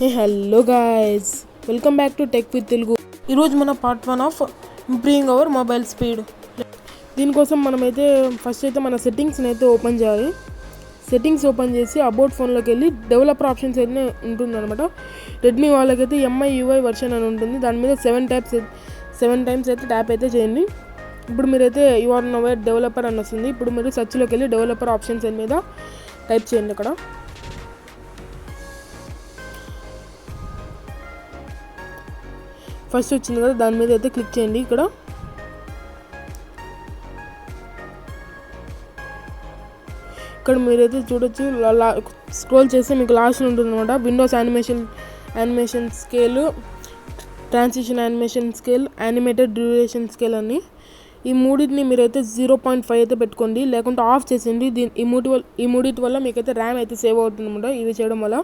Hello guys, welcome back to tech with Telugu. ఈరోజు మన part 1 of improving our mobile speed. దీనికోసం మనమైతే first అయితే మన సెట్టింగ్స్ని అయితే ఓపెన్ చేయాలి. సెట్టింగ్స్ ఓపెన్ చేసి అబౌట్ ఫోన్లోకి వెళ్ళి డెవలపర్ ఆప్షన్స్ అయితే ఉంటుందన్నమాట. రెడ్మీ వాళ్ళకైతే MIUI వర్షన్ అని ఉంటుంది. దాని మీద 7 టైమ్స్ అయితే ట్యాప్ అయితే చేయండి. ఇప్పుడు మీరైతే యూఆర్ నోవేర్ డెవలపర్ అని వస్తుంది. ఇప్పుడు మీరు సర్చ్లోకి వెళ్ళి డెవలపర్ ఆప్షన్స్ మీద టైప్ చేయండి. ఇక్కడ ఫస్ట్ వచ్చింది కదా, దాని మీద అయితే క్లిక్ చేయండి. ఇక్కడ మీరైతే చూడొచ్చు, స్క్రోల్ చేస్తే మీకు లాస్ట్ ఉంటుంది అనమాట. Windows animation scale, transition animation scale, animated duration scale అని ఈ మూడింటిని మీరైతే 0.5 అయితే పెట్టుకోండి, లేకుంటే ఆఫ్ చేసేయండి. ఈ మూడిటి వల్ల మీకైతే ర్యామ్ అయితే సేవ్ అవుతుంది అనమాట ఇవి చేయడం వల్ల.